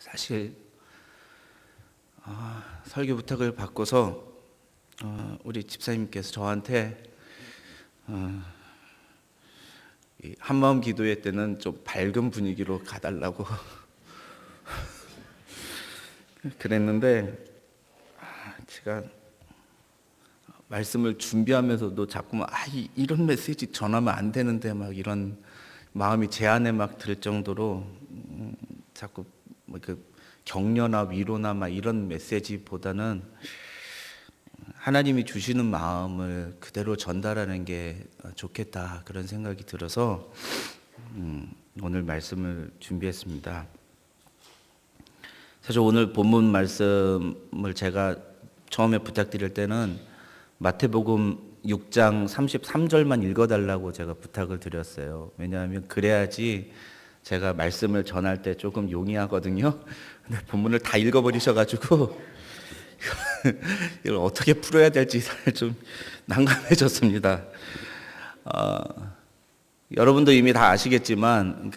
사실 설교 부탁을 받고서 우리 집사님께서 저한테 이 한마음 기도회 때는 좀 밝은 분위기로 가달라고 그랬는데 제가 말씀을 준비하면서도 자꾸만 이런 메시지 전하면 안 되는데 막 이런 마음이 제 안에 막 들 정도로 자꾸 그 격려나 위로나 막 이런 메시지보다는 하나님이 주시는 마음을 그대로 전달하는 게 좋겠다 그런 생각이 들어서 오늘 말씀을 준비했습니다. 사실 오늘 본문 말씀을 제가 처음에 부탁드릴 때는 마태복음 6장 33절만 읽어달라고 제가 부탁을 드렸어요. 왜냐하면 그래야지 제가 말씀을 전할 때 조금 용이하거든요. 근데 본문을 다 읽어버리셔가지고 이걸 어떻게 풀어야 될지 좀 난감해졌습니다. 여러분도 이미 다 아시겠지만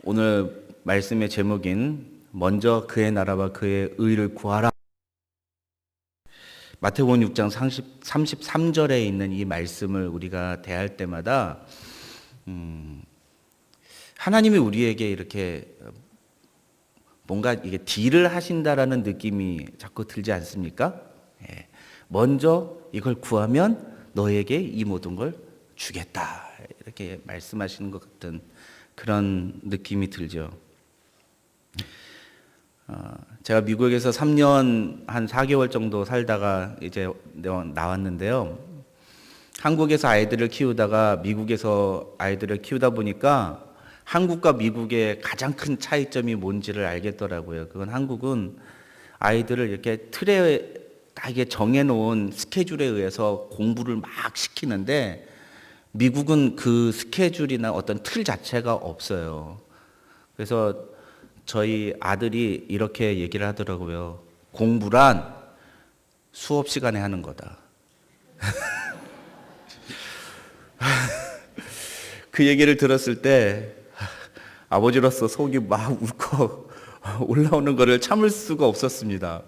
오늘 말씀의 제목인 먼저 그의 나라와 그의 의를 구하라. 마태복음 6장 33절에 있는 이 말씀을 우리가 대할 때마다 하나님이 우리에게 이렇게 뭔가 이게 딜을 하신다라는 느낌이 자꾸 들지 않습니까? 먼저 이걸 구하면 너에게 이 모든 걸 주겠다 이렇게 말씀하시는 것 같은 그런 느낌이 들죠. 제가 미국에서 3년 한 4개월 정도 살다가 이제 나왔는데요. 한국에서 아이들을 키우다가 미국에서 아이들을 키우다 보니까 한국과 미국의 가장 큰 차이점이 뭔지를 알겠더라고요. 그건 한국은 아이들을 이렇게 틀에 다 이게 정해놓은 스케줄에 의해서 공부를 막 시키는데 미국은 그 스케줄이나 어떤 틀 자체가 없어요. 그래서 저희 아들이 이렇게 얘기를 하더라고요. 공부란 수업 시간에 하는 거다. 그 얘기를 들었을 때 아버지로서 속이 막 울컥 올라오는 것을 참을 수가 없었습니다.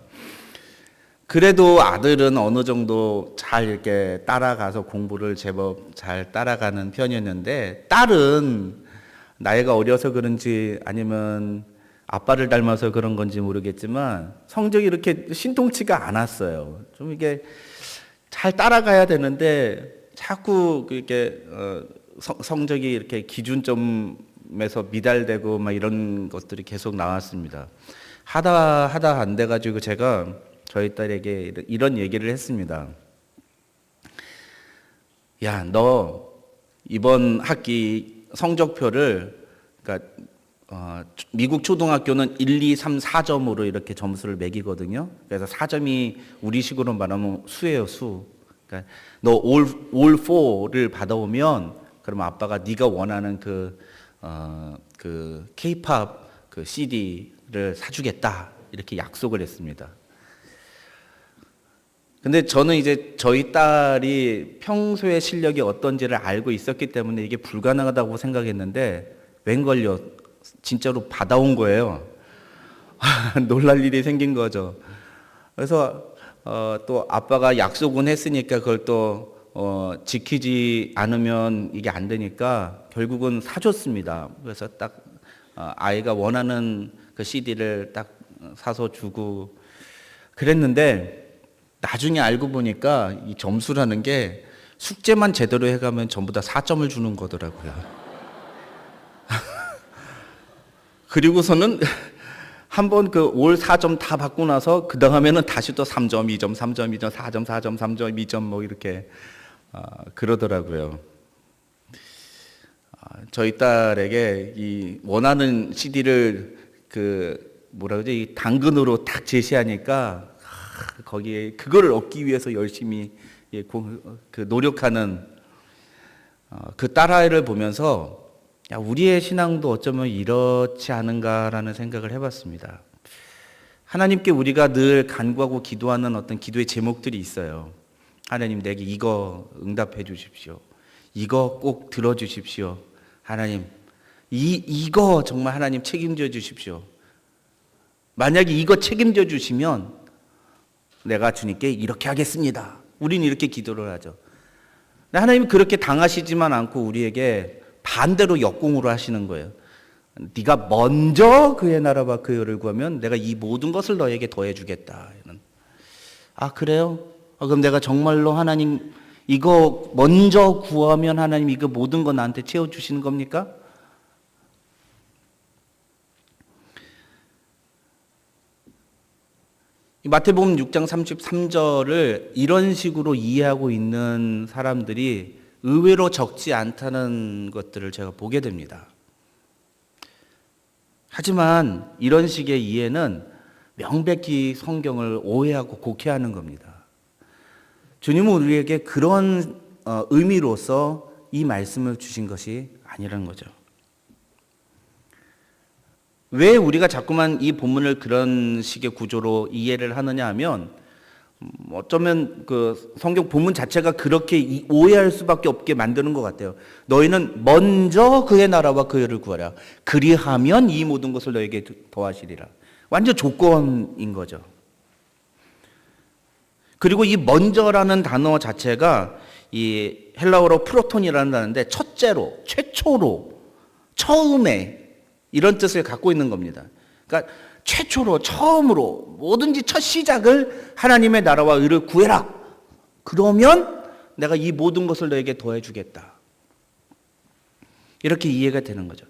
그래도 아들은 어느 정도 잘 이렇게 따라가서 공부를 제법 잘 따라가는 편이었는데 딸은 나이가 어려서 그런지 아니면 아빠를 닮아서 그런 건지 모르겠지만 성적이 이렇게 신통치가 않았어요. 좀 이게 잘 따라가야 되는데 자꾸 이렇게 성적이 이렇게 기준점에서 미달되고 막 이런 것들이 계속 나왔습니다. 하다 안 돼가지고 제가 저희 딸에게 이런 얘기를 했습니다. 야, 너 이번 학기 성적표를 그러니까 미국 초등학교는 1, 2, 3, 4점으로 이렇게 점수를 매기거든요. 그래서 4점이 우리식으로 말하면 수예요, 수. 그러니까 너 all 4를 받아오면 그러면 아빠가 네가 원하는 그 K-pop 그 CD를 사주겠다 이렇게 약속을 했습니다. 근데 저는 이제 저희 딸이 평소에 실력이 어떤지를 알고 있었기 때문에 이게 불가능하다고 생각했는데 웬걸요? 진짜로 받아온 거예요. 놀랄 일이 생긴 거죠. 그래서 또 아빠가 약속은 했으니까 그걸 또 지키지 않으면 이게 안 되니까 결국은 사줬습니다. 그래서 딱 아이가 원하는 그 CD를 딱 사서 주고 그랬는데 나중에 알고 보니까 이 점수라는 게 숙제만 제대로 해가면 전부 다 4점을 주는 거더라고요. 그리고서는 한번 그 올 4점 다 받고 나서 그 다음에는 다시 또 3점, 2점, 3점, 2점, 4점, 4점, 3점, 2점 뭐 이렇게 그러더라고요. 저희 딸에게 이 원하는 CD를 이 당근으로 딱 제시하니까 거기에 그걸 얻기 위해서 열심히 노력하는 그 딸아이를 보면서 야, 우리의 신앙도 어쩌면 이렇지 않은가라는 생각을 해봤습니다. 하나님께 우리가 늘 간구하고 기도하는 어떤 기도의 제목들이 있어요. 하나님 내게 이거 응답해 주십시오. 이거 꼭 들어주십시오. 하나님 이거 정말 하나님 책임져 주십시오. 만약에 이거 책임져 주시면 내가 주님께 이렇게 하겠습니다. 우리는 이렇게 기도를 하죠. 하나님은 그렇게 당하시지만 않고 우리에게 반대로 역공으로 하시는 거예요. 네가 먼저 그의 나라와 그 의를 구하면 내가 이 모든 것을 너에게 더해주겠다. 아, 그래요? 그럼 내가 정말로 하나님 이거 먼저 구하면 하나님 이거 모든 거 나한테 채워주시는 겁니까? 마태복음 6장 33절을 이런 식으로 이해하고 있는 사람들이 의외로 적지 않다는 것들을 제가 보게 됩니다. 하지만 이런 식의 이해는 명백히 성경을 오해하고 곡해하는 겁니다. 주님은 우리에게 그런 의미로서 이 말씀을 주신 것이 아니라는 거죠. 왜 우리가 자꾸만 이 본문을 그런 식의 구조로 이해를 하느냐 하면 어쩌면 그 성경 본문 자체가 그렇게 오해할 수밖에 없게 만드는 것 같아요. 너희는 먼저 그의 나라와 그 의를 구하라. 그리하면 이 모든 것을 너에게 더하시리라. 완전 조건인 거죠. 그리고 이 먼저라는 단어 자체가 이 헬라어로 프로톤이라는 단어인데 첫째로, 최초로, 처음에 이런 뜻을 갖고 있는 겁니다. 그러니까 최초로, 처음으로 뭐든지 첫 시작을 하나님의 나라와 의를 구해라. 그러면 내가 이 모든 것을 너에게 더해주겠다. 이렇게 이해가 되는 거죠.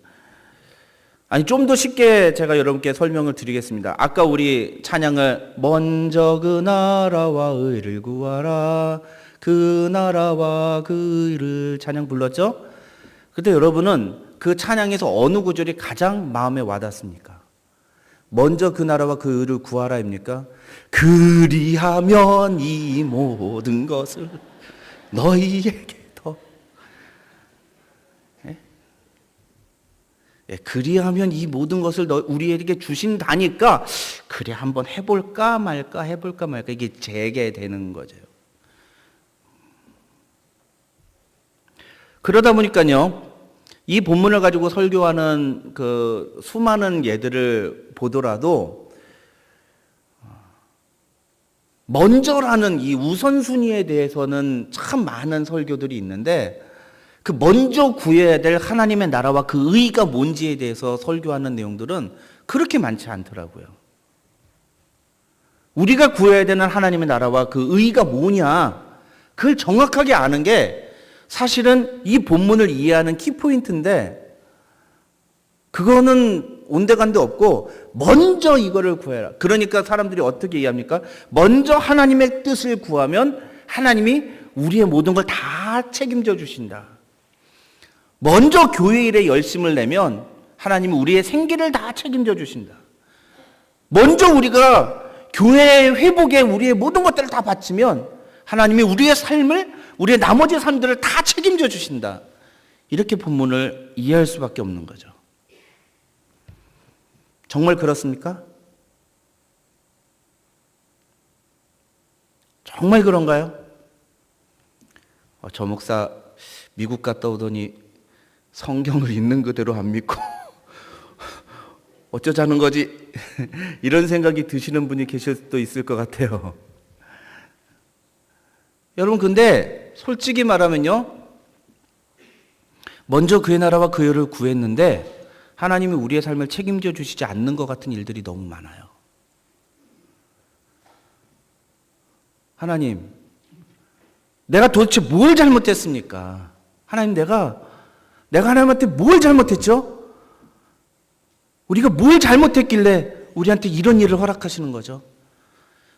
아니, 좀 더 쉽게 제가 여러분께 설명을 드리겠습니다. 아까 우리 찬양을 먼저 그 나라와 의를 구하라. 그 나라와 그 의를 찬양 불렀죠? 그때 여러분은 그 찬양에서 어느 구절이 가장 마음에 와닿습니까? 먼저 그 나라와 그 의를 구하라입니까? 그리하면 이 모든 것을 너희에게 더. 그리하면 이 모든 것을 우리에게 주신다니까 그래 한번 해볼까 말까 이게 재개되는 거죠. 그러다 보니까요, 이 본문을 가지고 설교하는 그 수많은 예들을 보더라도 먼저라는 이 우선순위에 대해서는 참 많은 설교들이 있는데 그 먼저 구해야 될 하나님의 나라와 그 의가 뭔지에 대해서 설교하는 내용들은 그렇게 많지 않더라고요. 우리가 구해야 되는 하나님의 나라와 그 의가 뭐냐, 그걸 정확하게 아는 게 사실은 이 본문을 이해하는 키포인트인데 그거는 온데간데 없고 먼저 이거를 구해라. 그러니까 사람들이 어떻게 이해합니까? 먼저 하나님의 뜻을 구하면 하나님이 우리의 모든 걸 다 책임져 주신다. 먼저 교회 일에 열심을 내면 하나님은 우리의 생기를 다 책임져 주신다. 먼저 우리가 교회 회복에 우리의 모든 것들을 다 바치면 하나님이 우리의 삶을, 우리의 나머지 삶들을 다 책임져 주신다. 이렇게 본문을 이해할 수밖에 없는 거죠. 정말 그렇습니까? 정말 그런가요? 저 목사 미국 갔다 오더니 성경을 있는 그대로 안 믿고 어쩌자는 거지? 이런 생각이 드시는 분이 계실 수도 있을 것 같아요. 여러분, 근데 솔직히 말하면요, 먼저 그의 나라와 그 의를 구했는데 하나님이 우리의 삶을 책임져 주시지 않는 것 같은 일들이 너무 많아요. 하나님, 내가 도대체 뭘 잘못했습니까? 하나님, 내가 하나님한테 뭘 잘못했죠? 우리가 뭘 잘못했길래 우리한테 이런 일을 허락하시는 거죠?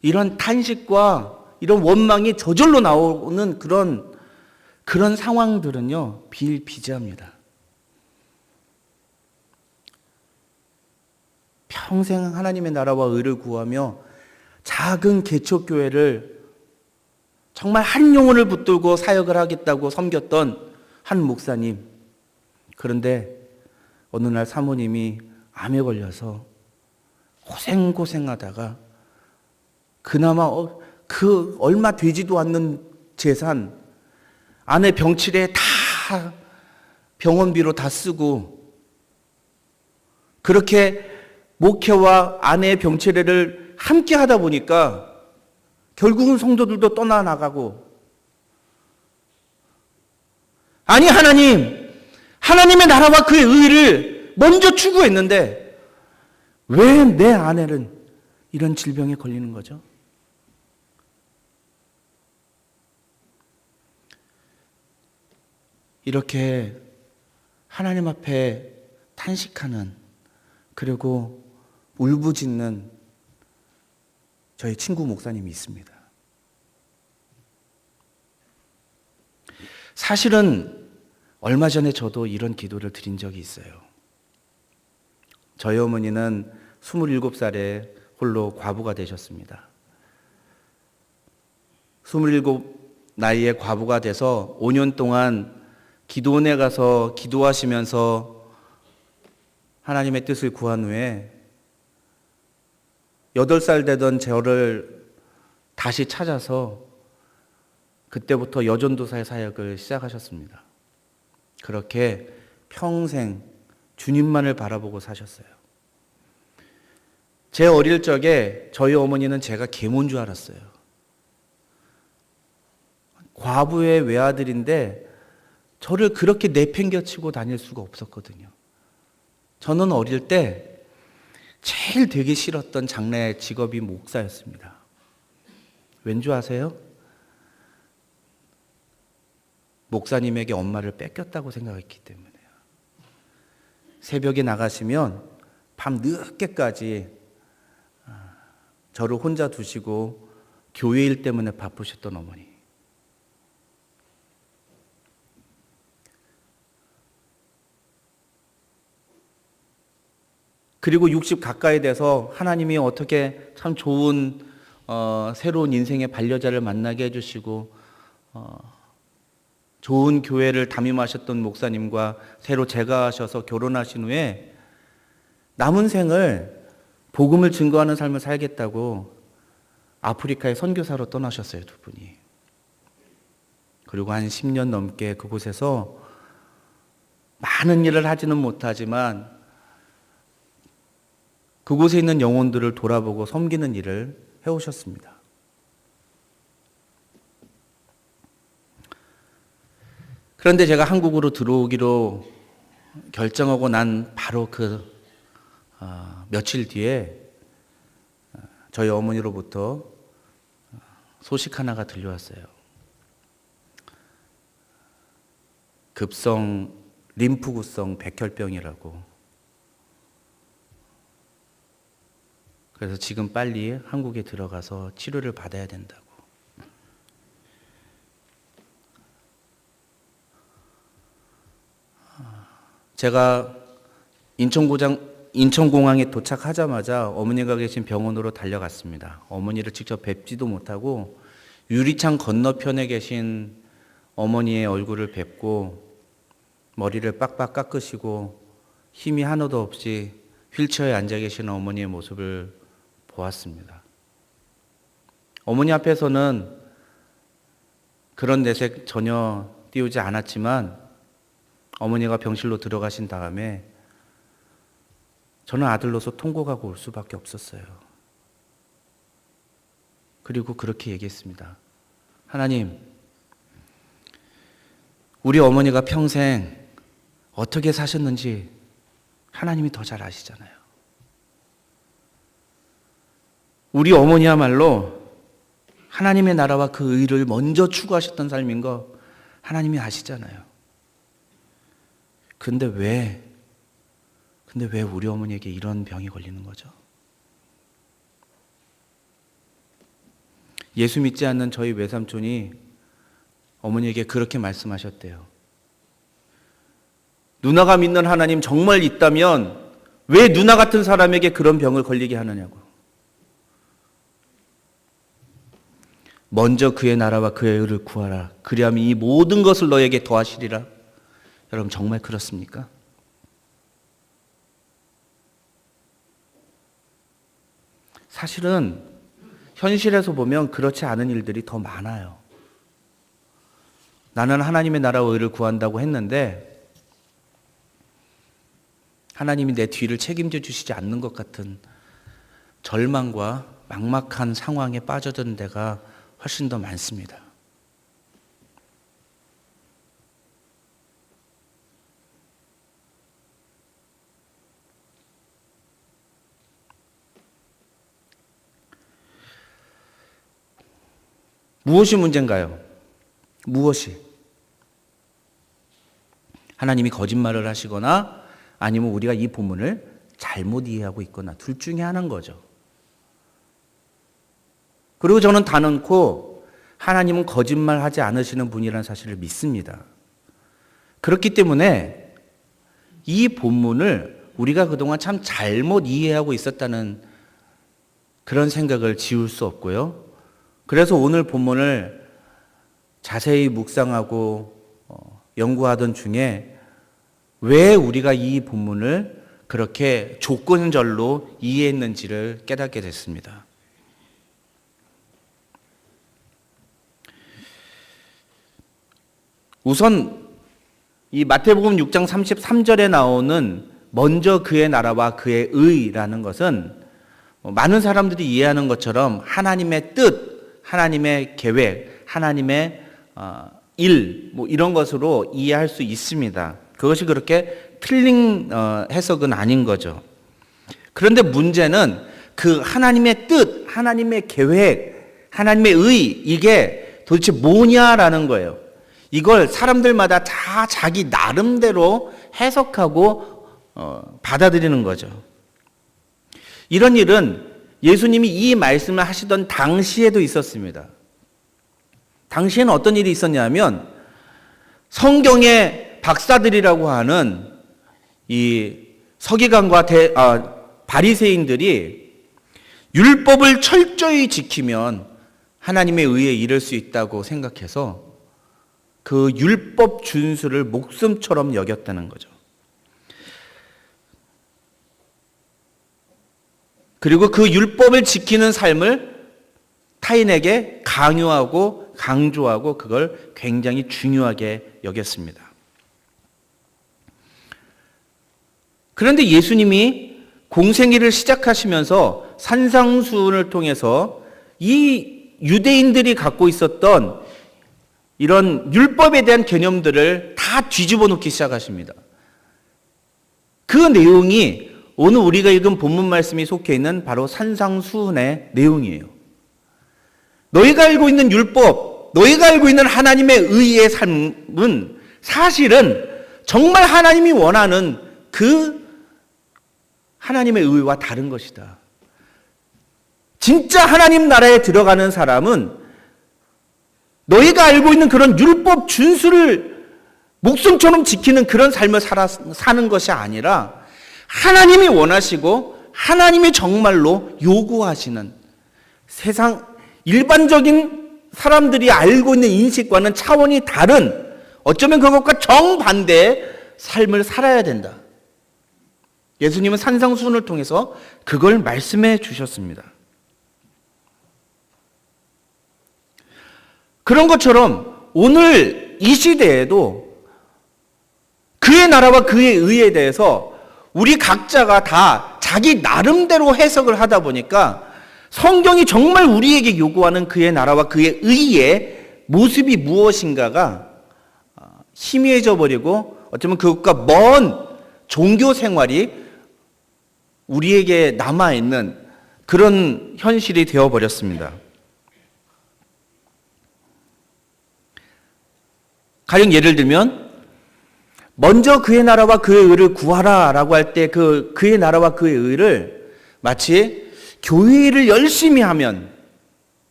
이런 탄식과 이런 원망이 저절로 나오는 그런 상황들은요, 비일비재합니다. 평생 하나님의 나라와 의를 구하며 작은 개척교회를 정말 한 영혼을 붙들고 사역을 하겠다고 섬겼던 한 목사님. 그런데 어느 날 사모님이 암에 걸려서 고생하다가 그나마 그 얼마 되지도 않는 재산, 아내 병치레 다 병원비로 다 쓰고 그렇게 목회와 아내의 병치레를 함께 하다 보니까 결국은 성도들도 떠나나가고, 아니 하나님의 나라와 그의 의를 먼저 추구했는데 왜 내 아내는 이런 질병에 걸리는 거죠? 이렇게 하나님 앞에 탄식하는, 그리고 울부짖는 저희 친구 목사님이 있습니다. 사실은 얼마 전에 저도 이런 기도를 드린 적이 있어요. 저희 어머니는 27살에 홀로 과부가 되셨습니다. 27 나이에 과부가 돼서 5년 동안 기도원에 가서 기도하시면서 하나님의 뜻을 구한 후에 8살 되던 저를 다시 찾아서 그때부터 여전도사의 사역을 시작하셨습니다. 그렇게 평생 주님만을 바라보고 사셨어요. 제 어릴 적에 저희 어머니는 제가 계모인 줄 알았어요. 과부의 외아들인데 저를 그렇게 내팽겨치고 다닐 수가 없었거든요. 저는 어릴 때 제일 되기 싫었던 장래 직업이 목사였습니다. 왠 줄 아세요? 목사님에게 엄마를 뺏겼다고 생각했기 때문에요. 새벽에 나가시면 밤 늦게까지 저를 혼자 두시고 교회 일 때문에 바쁘셨던 어머니. 그리고 60 가까이 돼서 하나님이 어떻게 참 좋은 새로운 인생의 반려자를 만나게 해주시고 좋은 교회를 담임하셨던 목사님과 새로 재가하셔서 결혼하신 후에 남은 생을 복음을 증거하는 삶을 살겠다고 아프리카에 선교사로 떠나셨어요, 두 분이. 그리고 한 10년 넘게 그곳에서 많은 일을 하지는 못하지만 그곳에 있는 영혼들을 돌아보고 섬기는 일을 해오셨습니다. 그런데 제가 한국으로 들어오기로 결정하고 난 바로 며칠 뒤에 저희 어머니로부터 소식 하나가 들려왔어요. 급성 림프구성 백혈병이라고. 그래서 지금 빨리 한국에 들어가서 치료를 받아야 된다고. 제가 인천공항에 도착하자마자 어머니가 계신 병원으로 달려갔습니다. 어머니를 직접 뵙지도 못하고 유리창 건너편에 계신 어머니의 얼굴을 뵙고 머리를 빡빡 깎으시고 힘이 하나도 없이 휠체어에 앉아 계시는 어머니의 모습을 보았습니다. 어머니 앞에서는 그런 내색 전혀 띄우지 않았지만 어머니가 병실로 들어가신 다음에 저는 아들로서 통곡하고 올 수밖에 없었어요. 그리고 그렇게 얘기했습니다. 하나님, 우리 어머니가 평생 어떻게 사셨는지 하나님이 더 잘 아시잖아요. 우리 어머니야말로 하나님의 나라와 그 의를 먼저 추구하셨던 삶인 거 하나님이 아시잖아요. 근데 왜 우리 어머니에게 이런 병이 걸리는 거죠? 예수 믿지 않는 저희 외삼촌이 어머니에게 그렇게 말씀하셨대요. 누나가 믿는 하나님 정말 있다면 왜 누나 같은 사람에게 그런 병을 걸리게 하느냐고. 먼저 그의 나라와 그의 의를 구하라. 그리하면 이 모든 것을 너에게 더하시리라. 여러분 정말 그렇습니까? 사실은 현실에서 보면 그렇지 않은 일들이 더 많아요. 나는 하나님의 나라와 의를 구한다고 했는데 하나님이 내 뒤를 책임져 주시지 않는 것 같은 절망과 막막한 상황에 빠져드는 데가 훨씬 더 많습니다. 무엇이 문제인가요? 무엇이? 하나님이 거짓말을 하시거나 아니면 우리가 이 본문을 잘못 이해하고 있거나 둘 중에 하나인 거죠. 그리고 저는 단언코 하나님은 거짓말하지 않으시는 분이라는 사실을 믿습니다. 그렇기 때문에 이 본문을 우리가 그동안 참 잘못 이해하고 있었다는 그런 생각을 지울 수 없고요. 그래서 오늘 본문을 자세히 묵상하고 연구하던 중에 왜 우리가 이 본문을 그렇게 조건절로 이해했는지를 깨닫게 됐습니다. 우선 이 마태복음 6장 33절에 나오는 먼저 그의 나라와 그의 의라는 것은 많은 사람들이 이해하는 것처럼 하나님의 뜻, 하나님의 계획, 하나님의 일, 이런 것으로 이해할 수 있습니다. 그것이 그렇게 틀린 해석은 아닌 거죠. 그런데 문제는 그 하나님의 뜻, 하나님의 계획, 하나님의 의, 이게 도대체 뭐냐라는 거예요. 이걸 사람들마다 다 자기 나름대로 해석하고 받아들이는 거죠. 이런 일은 예수님이 이 말씀을 하시던 당시에도 있었습니다. 당시에는 어떤 일이 있었냐면 성경의 박사들이라고 하는 이 서기관과 바리새인들이 율법을 철저히 지키면 하나님의 의에 이를 수 있다고 생각해서 그 율법 준수를 목숨처럼 여겼다는 거죠. 그리고 그 율법을 지키는 삶을 타인에게 강요하고 강조하고 그걸 굉장히 중요하게 여겼습니다. 그런데 예수님이 공생애를 시작하시면서 산상수훈을 통해서 이 유대인들이 갖고 있었던 이런 율법에 대한 개념들을 다 뒤집어 놓기 시작하십니다. 그 내용이 오늘 우리가 읽은 본문 말씀이 속해 있는 바로 산상수훈의 내용이에요. 너희가 알고 있는 율법, 너희가 알고 있는 하나님의 의의 삶은 사실은 정말 하나님이 원하는 그 하나님의 의와 다른 것이다. 진짜 하나님 나라에 들어가는 사람은 너희가 알고 있는 그런 율법 준수를 목숨처럼 지키는 그런 삶을 사는 것이 아니라 하나님이 원하시고 하나님이 정말로 요구하시는 세상 일반적인 사람들이 알고 있는 인식과는 차원이 다른 어쩌면 그것과 정반대의 삶을 살아야 된다. 예수님은 산상수훈을 통해서 그걸 말씀해 주셨습니다. 그런 것처럼 오늘 이 시대에도 그의 나라와 그의 의에 대해서 우리 각자가 다 자기 나름대로 해석을 하다 보니까 성경이 정말 우리에게 요구하는 그의 나라와 그의 의의 모습이 무엇인가가 희미해져 버리고 어쩌면 그것과 먼 종교 생활이 우리에게 남아있는 그런 현실이 되어버렸습니다. 가령 예를 들면 먼저 그의 나라와 그의 의를 구하라 라고 할 때 그의 나라와 그의 의를 마치 교회 일을 열심히 하면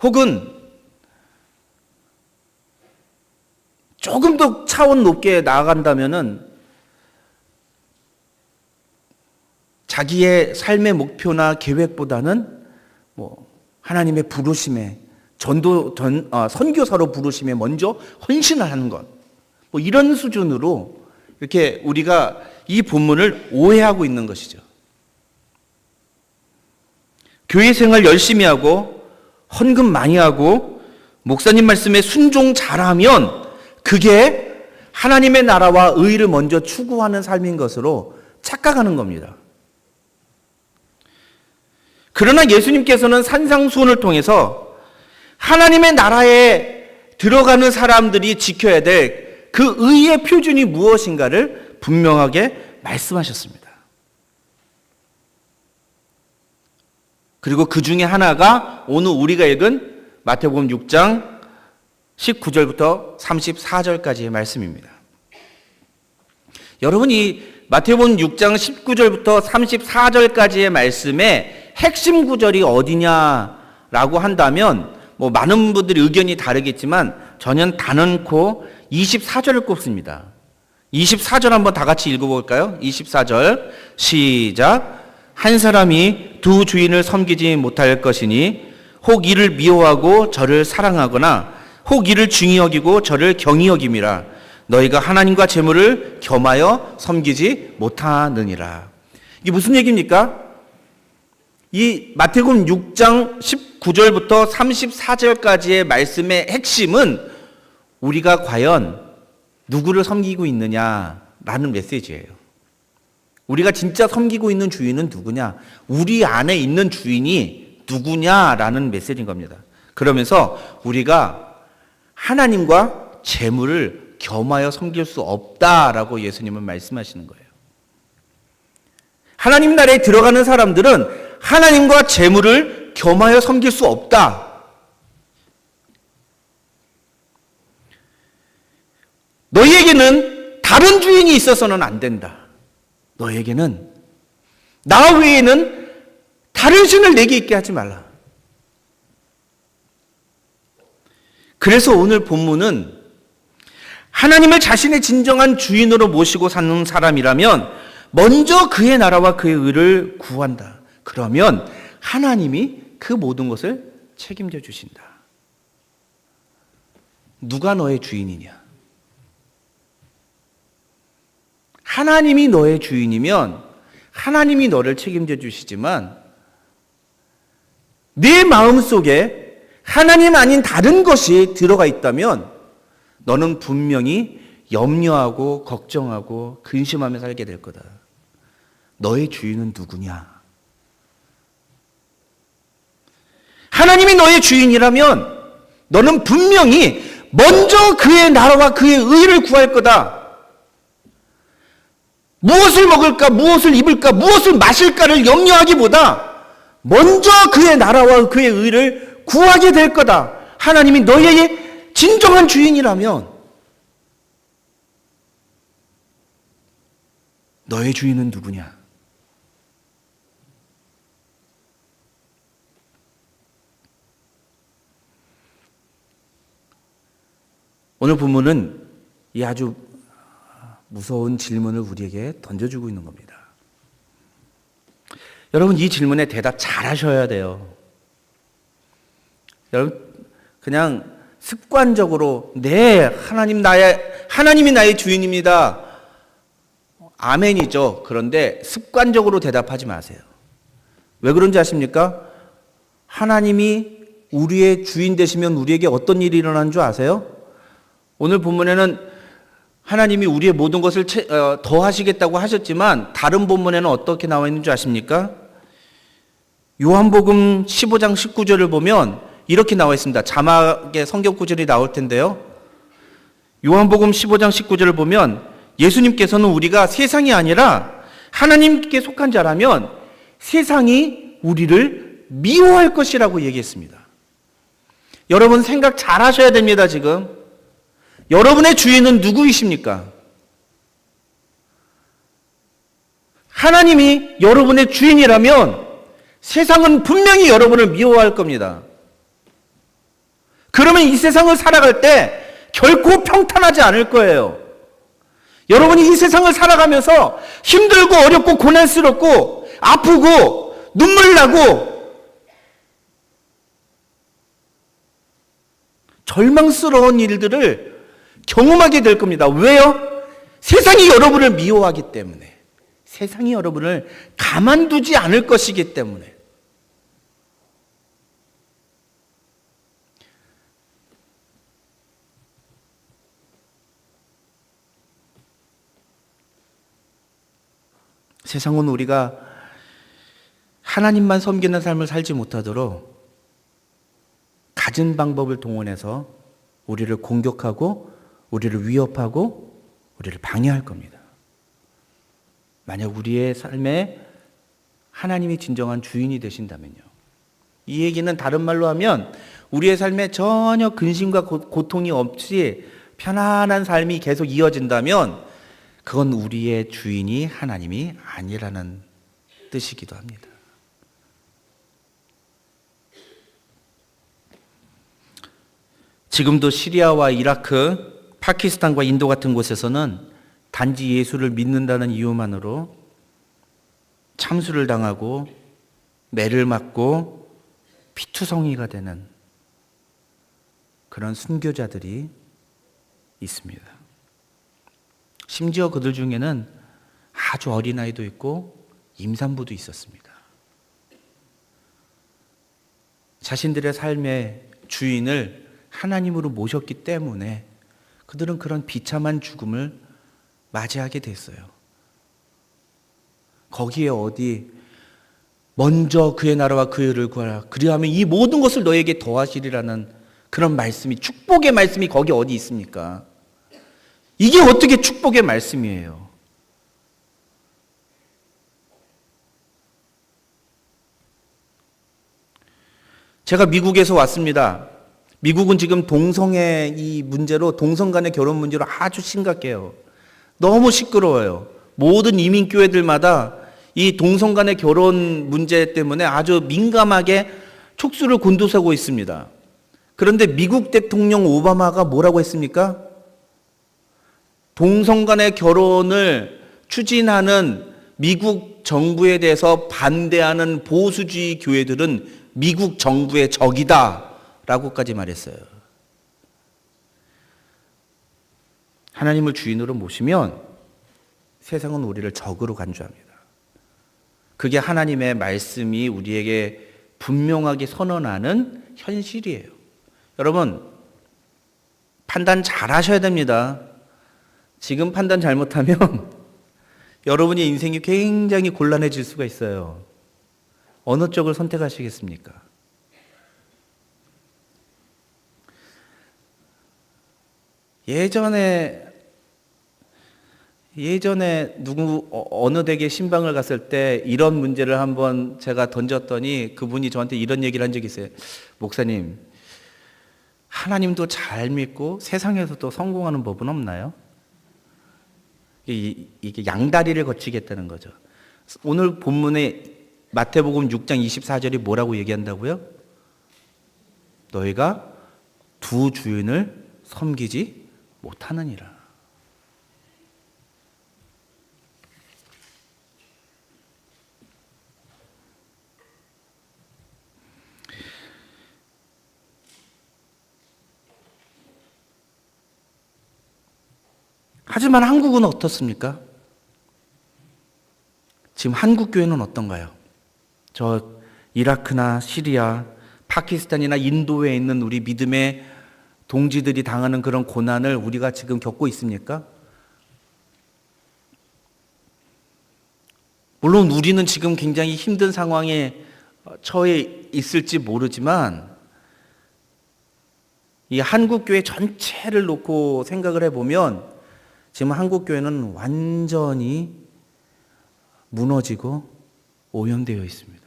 혹은 조금 더 차원 높게 나아간다면은 자기의 삶의 목표나 계획보다는 하나님의 부르심에 선교사로 부르심에 먼저 헌신을 하는 것. 이런 수준으로 이렇게 우리가 이 본문을 오해하고 있는 것이죠. 교회 생활 열심히 하고 헌금 많이 하고 목사님 말씀에 순종 잘하면 그게 하나님의 나라와 의를 먼저 추구하는 삶인 것으로 착각하는 겁니다. 그러나 예수님께서는 산상수훈을 통해서 하나님의 나라에 들어가는 사람들이 지켜야 될 그 의의 표준이 무엇인가를 분명하게 말씀하셨습니다. 그리고 그 중에 하나가 오늘 우리가 읽은 마태복음 6장 19절부터 34절까지의 말씀입니다. 여러분, 이 마태복음 6장 19절부터 34절까지의 말씀의 핵심 구절이 어디냐라고 한다면 많은 분들이 의견이 다르겠지만 저는 단언코 24절을 꼽습니다. 24절 한번 다 같이 읽어볼까요? 24절 시작. 한 사람이 두 주인을 섬기지 못할 것이니 혹 이를 미워하고 저를 사랑하거나 혹 이를 중히 여기고 저를 경히 여김이라. 너희가 하나님과 재물을 겸하여 섬기지 못하느니라. 이게 무슨 얘기입니까? 이 마태복음 6장 19절부터 34절까지의 말씀의 핵심은 우리가 과연 누구를 섬기고 있느냐라는 메시지예요. 우리가 진짜 섬기고 있는 주인은 누구냐? 우리 안에 있는 주인이 누구냐라는 메시지인 겁니다. 그러면서 우리가 하나님과 재물을 겸하여 섬길 수 없다라고 예수님은 말씀하시는 거예요. 하나님 나라에 들어가는 사람들은 하나님과 재물을 겸하여 섬길 수 없다. 너희에게는 다른 주인이 있어서는 안 된다. 너희에게는 나 외에는 다른 신을 내게 있게 하지 말라. 그래서 오늘 본문은 하나님을 자신의 진정한 주인으로 모시고 사는 사람이라면 먼저 그의 나라와 그의 의를 구한다. 그러면 하나님이 그 모든 것을 책임져 주신다. 누가 너의 주인이냐? 하나님이 너의 주인이면 하나님이 너를 책임져 주시지만 내 마음속에 하나님 아닌 다른 것이 들어가 있다면 너는 분명히 염려하고 걱정하고 근심하며 살게 될 거다. 너의 주인은 누구냐? 하나님이 너의 주인이라면 너는 분명히 먼저 그의 나라와 그의 의를 구할 거다. 무엇을 먹을까, 무엇을 입을까, 무엇을 마실까를 염려하기보다 먼저 그의 나라와 그의 의를 구하게 될 거다. 하나님이 너의 진정한 주인이라면 너의 주인은 누구냐? 오늘 본문은 이 아주 무서운 질문을 우리에게 던져주고 있는 겁니다. 여러분, 이 질문에 대답 잘 하셔야 돼요. 여러분, 그냥 습관적으로 네, 하나님이 나의 주인입니다. 아멘이죠. 그런데 습관적으로 대답하지 마세요. 왜 그런지 아십니까? 하나님이 우리의 주인 되시면 우리에게 어떤 일이 일어나는 줄 아세요? 오늘 본문에는 하나님이 우리의 모든 것을 더하시겠다고 하셨지만 다른 본문에는 어떻게 나와 있는 줄 아십니까? 요한복음 15장 19절을 보면 이렇게 나와 있습니다. 자막에 성경 구절이 나올 텐데요. 요한복음 15장 19절을 보면 예수님께서는 우리가 세상이 아니라 하나님께 속한 자라면 세상이 우리를 미워할 것이라고 얘기했습니다. 여러분 생각 잘 하셔야 됩니다. 지금 여러분의 주인은 누구이십니까? 하나님이 여러분의 주인이라면 세상은 분명히 여러분을 미워할 겁니다. 그러면 이 세상을 살아갈 때 결코 평탄하지 않을 거예요. 여러분이 이 세상을 살아가면서 힘들고 어렵고 고난스럽고 아프고 눈물 나고 절망스러운 일들을 경험하게 될 겁니다. 왜요? 세상이 여러분을 미워하기 때문에. 세상이 여러분을 가만두지 않을 것이기 때문에. 세상은 우리가 하나님만 섬기는 삶을 살지 못하도록 가진 방법을 동원해서 우리를 공격하고 우리를 위협하고 우리를 방해할 겁니다. 만약 우리의 삶에 하나님이 진정한 주인이 되신다면요. 이 얘기는 다른 말로 하면 우리의 삶에 전혀 근심과 고통이 없이 편안한 삶이 계속 이어진다면 그건 우리의 주인이 하나님이 아니라는 뜻이기도 합니다. 지금도 시리아와 이라크, 파키스탄과 인도 같은 곳에서는 단지 예수를 믿는다는 이유만으로 참수를 당하고 매를 맞고 피투성이가 되는 그런 순교자들이 있습니다. 심지어 그들 중에는 아주 어린아이도 있고 임산부도 있었습니다. 자신들의 삶의 주인을 하나님으로 모셨기 때문에 그들은 그런 비참한 죽음을 맞이하게 됐어요. 거기에 어디 먼저 그의 나라와 그의 의를 구하라. 그리하면 이 모든 것을 너에게 더하시리라는 그런 말씀이, 축복의 말씀이 거기 어디 있습니까? 이게 어떻게 축복의 말씀이에요? 제가 미국에서 왔습니다. 미국은 지금 동성애 이 문제로, 동성 간의 결혼 문제로 아주 심각해요. 너무 시끄러워요. 모든 이민교회들마다 이 동성 간의 결혼 문제 때문에 아주 민감하게 촉수를 곤두세우고 있습니다. 그런데 미국 대통령 오바마가 뭐라고 했습니까? 동성 간의 결혼을 추진하는 미국 정부에 대해서 반대하는 보수주의 교회들은 미국 정부의 적이다 라고까지 말했어요. 하나님을 주인으로 모시면 세상은 우리를 적으로 간주합니다. 그게 하나님의 말씀이 우리에게 분명하게 선언하는 현실이에요. 여러분, 판단 잘 하셔야 됩니다. 지금 판단 잘못하면 여러분의 인생이 굉장히 곤란해질 수가 있어요. 어느 쪽을 선택하시겠습니까? 예전에 어느 댁에 신방을 갔을 때 이런 문제를 한번 제가 던졌더니 그분이 저한테 이런 얘기를 한 적이 있어요. 목사님, 하나님도 잘 믿고 세상에서도 성공하는 법은 없나요? 이게 양다리를 거치겠다는 거죠. 오늘 본문에 마태복음 6장 24절이 뭐라고 얘기한다고요? 너희가 두 주인을 섬기지 못하느니라. 하지만 한국은 어떻습니까? 지금 한국 교회는 어떤가요? 저 이라크나 시리아, 파키스탄이나 인도에 있는 우리 믿음의 동지들이 당하는 그런 고난을 우리가 지금 겪고 있습니까? 물론 우리는 지금 굉장히 힘든 상황에 처해 있을지 모르지만 이 한국교회 전체를 놓고 생각을 해보면 지금 한국교회는 완전히 무너지고 오염되어 있습니다.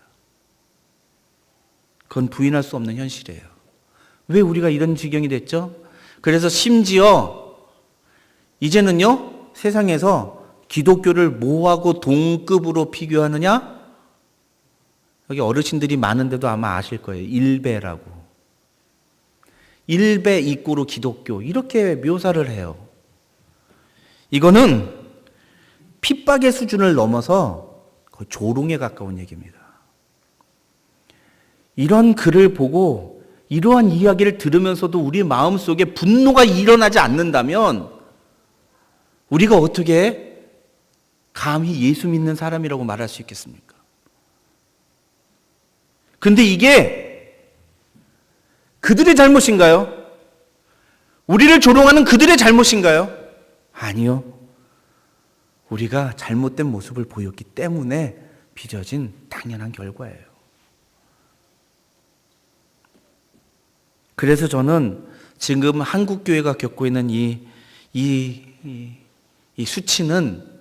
그건 부인할 수 없는 현실이에요. 왜 우리가 이런 지경이 됐죠? 그래서 심지어 이제는요, 세상에서 기독교를 뭐하고 동급으로 비교하느냐? 여기 어르신들이 많은데도 아마 아실 거예요. 일배라고. 일배 이꼬르 기독교, 이렇게 묘사를 해요. 이거는 핍박의 수준을 넘어서 거의 조롱에 가까운 얘기입니다. 이런 글을 보고 이러한 이야기를 들으면서도 우리 마음속에 분노가 일어나지 않는다면 우리가 어떻게 감히 예수 믿는 사람이라고 말할 수 있겠습니까? 근데 이게 그들의 잘못인가요? 우리를 조롱하는 그들의 잘못인가요? 아니요. 우리가 잘못된 모습을 보였기 때문에 빚어진 당연한 결과예요. 그래서 저는 지금 한국교회가 겪고 있는 이 수치는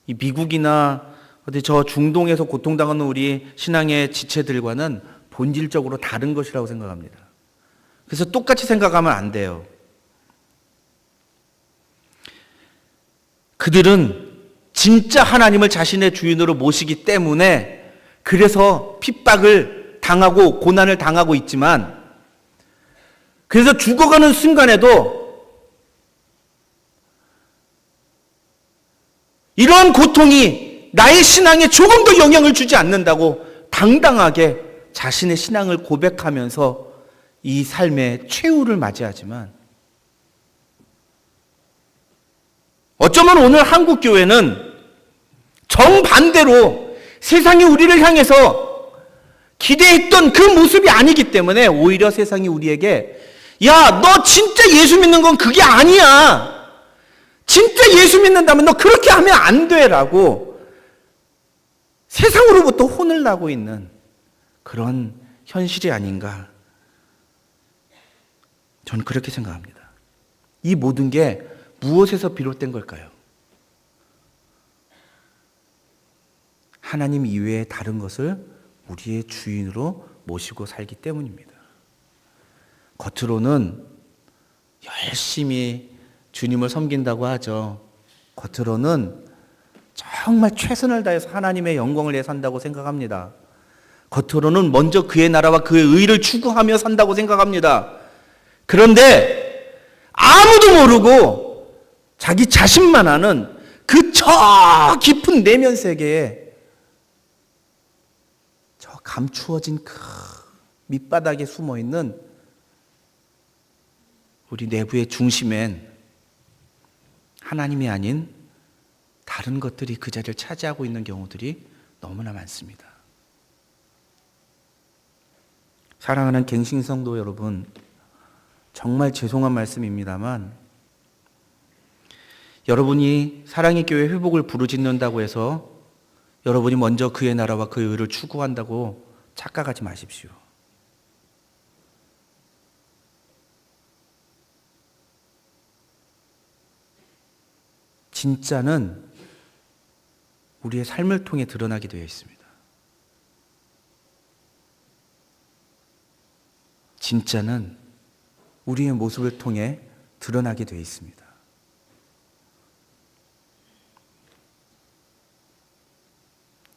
이 미국이나 어디 저 중동에서 고통당하는 우리 신앙의 지체들과는 본질적으로 다른 것이라고 생각합니다. 그래서 똑같이 생각하면 안 돼요. 그들은 진짜 하나님을 자신의 주인으로 모시기 때문에 그래서 핍박을 당하고 고난을 당하고 있지만, 그래서 죽어가는 순간에도 이러한 고통이 나의 신앙에 조금 더 영향을 주지 않는다고 당당하게 자신의 신앙을 고백하면서 이 삶의 최후를 맞이하지만, 어쩌면 오늘 한국교회는 정반대로 세상이 우리를 향해서 기대했던 그 모습이 아니기 때문에 오히려 세상이 우리에게 야, 너 진짜 예수 믿는 건 그게 아니야. 진짜 예수 믿는다면 너 그렇게 하면 안 돼 라고 세상으로부터 혼을 나고 있는 그런 현실이 아닌가. 저는 그렇게 생각합니다. 이 모든 게 무엇에서 비롯된 걸까요? 하나님 이외의 다른 것을 우리의 주인으로 모시고 살기 때문입니다. 겉으로는 열심히 주님을 섬긴다고 하죠. 겉으로는 정말 최선을 다해서 하나님의 영광을 위해 산다고 생각합니다. 겉으로는 먼저 그의 나라와 그의 의를 추구하며 산다고 생각합니다. 그런데 아무도 모르고 자기 자신만 아는 그 저 깊은 내면 세계에 저 감추어진 그 밑바닥에 숨어있는 우리 내부의 중심엔 하나님이 아닌 다른 것들이 그 자리를 차지하고 있는 경우들이 너무나 많습니다. 사랑하는 갱신성도 여러분, 정말 죄송한 말씀입니다만 여러분이 사랑의 교회 회복을 부르짖는다고 해서 여러분이 먼저 그의 나라와 그의 의를 추구한다고 착각하지 마십시오. 진짜는 우리의 삶을 통해 드러나게 되어 있습니다. 진짜는 우리의 모습을 통해 드러나게 되어 있습니다.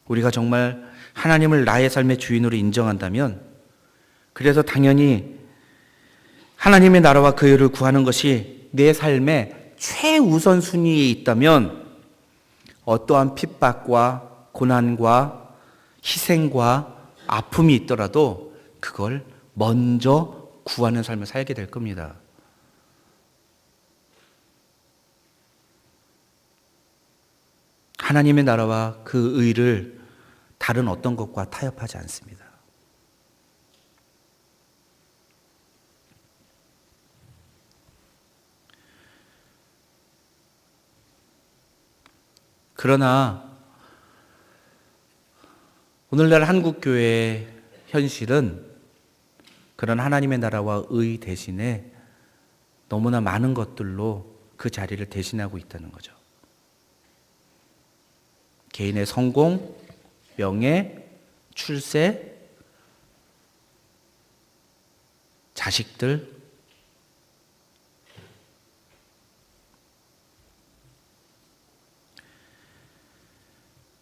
우리가 정말 하나님을 나의 삶의 주인으로 인정한다면, 그래서 당연히 하나님의 나라와 그 의를 구하는 것이 내 삶의 최우선 순위에 있다면 어떠한 핍박과 고난과 희생과 아픔이 있더라도 그걸 먼저 구하는 삶을 살게 될 겁니다. 하나님의 나라와 그 의를 다른 어떤 것과 타협하지 않습니다. 그러나 오늘날 한국교회의 현실은 그런 하나님의 나라와 의 대신에 너무나 많은 것들로 그 자리를 대신하고 있다는 거죠. 개인의 성공, 명예, 출세, 자식들,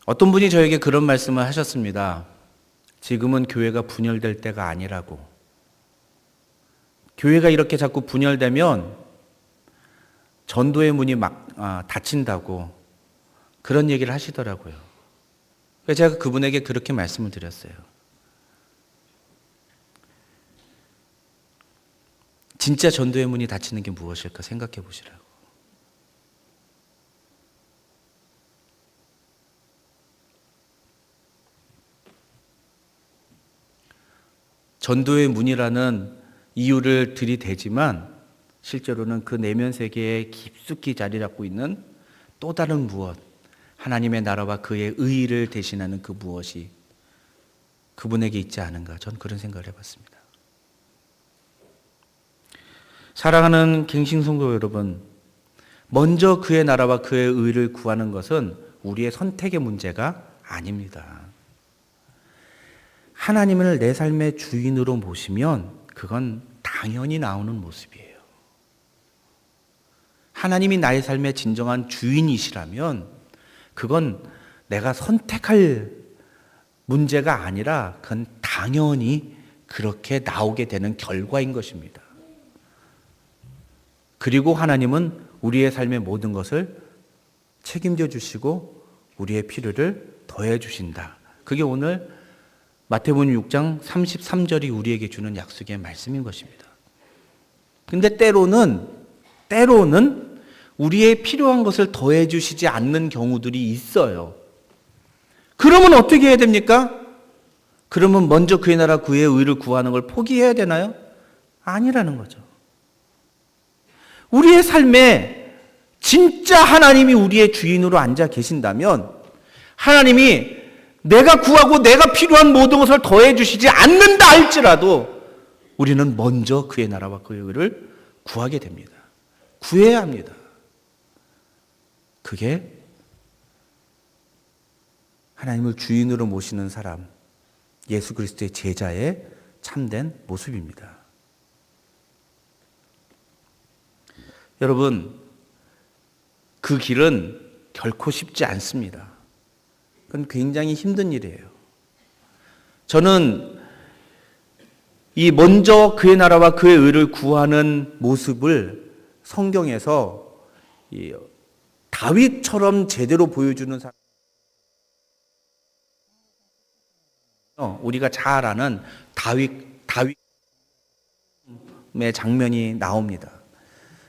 어떤 분이 저에게 그런 말씀을 하셨습니다. 지금은 교회가 분열될 때가 아니라고. 교회가 이렇게 자꾸 분열되면 전도의 문이 막 닫힌다고 그런 얘기를 하시더라고요. 그래서 제가 그분에게 그렇게 말씀을 드렸어요. 진짜 전도의 문이 닫히는 게 무엇일까 생각해 보시라고. 전도의 문이라는 이유를 들이대지만 실제로는 그 내면 세계에 깊숙이 자리 잡고 있는 또 다른 무엇, 하나님의 나라와 그의 의의를 대신하는 그 무엇이 그분에게 있지 않은가, 전 그런 생각을 해봤습니다. 사랑하는 갱신성도 여러분, 먼저 그의 나라와 그의 의를 구하는 것은 우리의 선택의 문제가 아닙니다. 하나님을 내 삶의 주인으로 모시면 그건 당연히 나오는 모습이에요. 하나님이 나의 삶의 진정한 주인이시라면 그건 내가 선택할 문제가 아니라 그건 당연히 그렇게 나오게 되는 결과인 것입니다. 그리고 하나님은 우리의 삶의 모든 것을 책임져 주시고 우리의 필요를 더해 주신다. 그게 오늘 마태복음 6장 33절이 우리에게 주는 약속의 말씀인 것입니다. 근데 때로는 우리의 필요한 것을 더해 주시지 않는 경우들이 있어요. 그러면 어떻게 해야 됩니까? 그러면 먼저 그의 나라 그의 의를 구하는 걸 포기해야 되나요? 아니라는 거죠. 우리의 삶에 진짜 하나님이 우리의 주인으로 앉아 계신다면 하나님이 내가 구하고 내가 필요한 모든 것을 더해 주시지 않는다 할지라도 우리는 먼저 그의 나라와 그의 의를 구하게 됩니다. 구해야 합니다. 그게 하나님을 주인으로 모시는 사람, 예수 그리스도의 제자의 참된 모습입니다. 여러분, 그 길은 결코 쉽지 않습니다. 그건 굉장히 힘든 일이에요. 저는 이 먼저 그의 나라와 그의 의를 구하는 모습을 성경에서 다윗처럼 제대로 보여주는 사람, 우리가 잘 아는 다윗의 장면이 나옵니다.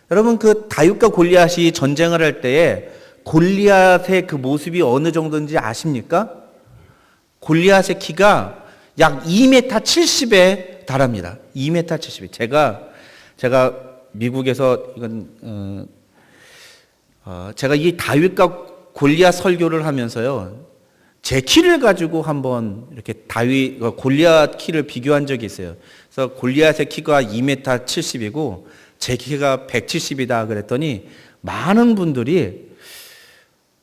여러분, 그 다윗과 골리앗이 전쟁을 할 때에 골리앗의 그 모습이 어느 정도인지 아십니까? 골리앗의 키가 약 2m 70에 달합니다. 2m 70. 제가 미국에서 제가 이 다윗과 골리앗 설교를 하면서요, 제 키를 가지고 한번 이렇게 골리앗 키를 비교한 적이 있어요. 그래서 골리앗의 키가 2m 70이고 제 키가 170이다 그랬더니 많은 분들이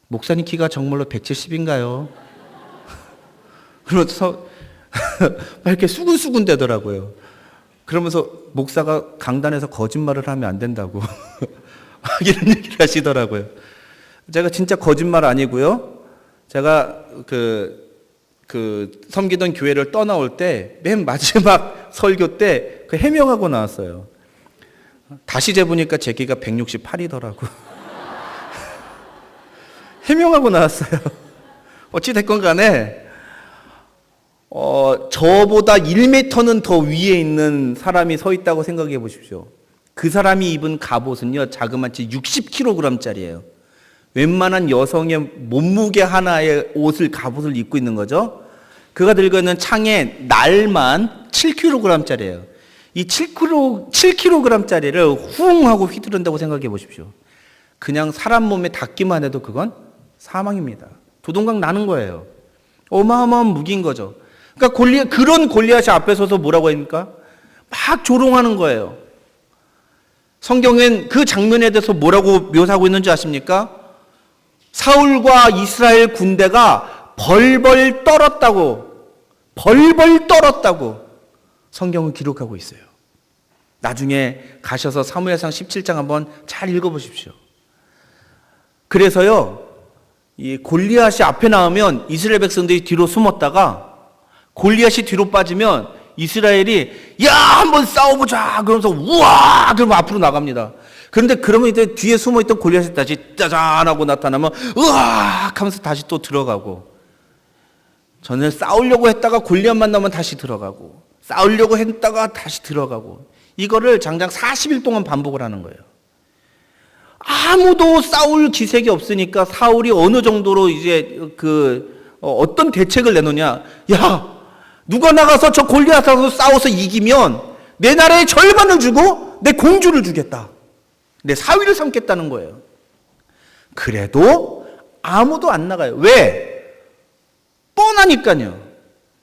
목사님 키가 정말로 170인가요? 그러면서 막 이렇게 수근수근 되더라고요. 그러면서 목사가 강단에서 거짓말을 하면 안 된다고 이런 얘기를 하시더라고요. 제가 진짜 거짓말 아니고요. 제가 섬기던 교회를 떠나올 때 맨 마지막 설교 때 그 해명하고 나왔어요. 다시 재보니까 제 키가 168이더라고. 해명하고 나왔어요. 어찌됐건 간에 저보다 1m는 더 위에 있는 사람이 서 있다고 생각해 보십시오. 그 사람이 입은 갑옷은요, 자그마치 60kg짜리예요. 웬만한 여성의 몸무게 하나의 갑옷을 입고 있는 거죠. 그가 들고 있는 창의 날만 7kg짜리예요. 이 7kg짜리를 훅 하고 휘두른다고 생각해 보십시오. 그냥 사람 몸에 닿기만 해도 그건 사망입니다. 두동강 나는 거예요. 어마어마한 무기인 거죠. 그러니까 그런 골리앗이 앞에 서서 뭐라고 합니까? 막 조롱하는 거예요. 성경엔 그 장면에 대해서 뭐라고 묘사하고 있는지 아십니까? 사울과 이스라엘 군대가 벌벌 떨었다고 성경은 기록하고 있어요. 나중에 가셔서 사무엘상 17장 한번 잘 읽어보십시오. 그래서요, 이 골리앗이 앞에 나오면 이스라엘 백성들이 뒤로 숨었다가 골리앗이 뒤로 빠지면 이스라엘이 야 한번 싸워보자 그러면서 우와 그러면 앞으로 나갑니다. 그런데 그러면 이제 뒤에 숨어있던 골리앗이 다시 짜잔 하고 나타나면 으악 하면서 다시 또 들어가고, 전에 싸우려고 했다가 골리앗만 나오면 다시 들어가고, 싸우려고 했다가 다시 들어가고, 이거를 장장 40일 동안 반복을 하는 거예요. 아무도 싸울 기색이 없으니까 사울이 어느 정도로 이제 어떤 대책을 내놓냐. 야, 누가 나가서 저 골리앗하고 싸워서 이기면 내 나라의 절반을 주고 내 공주를 주겠다. 내 사위를 삼겠다는 거예요. 그래도 아무도 안 나가요. 왜? 뻔하니까요.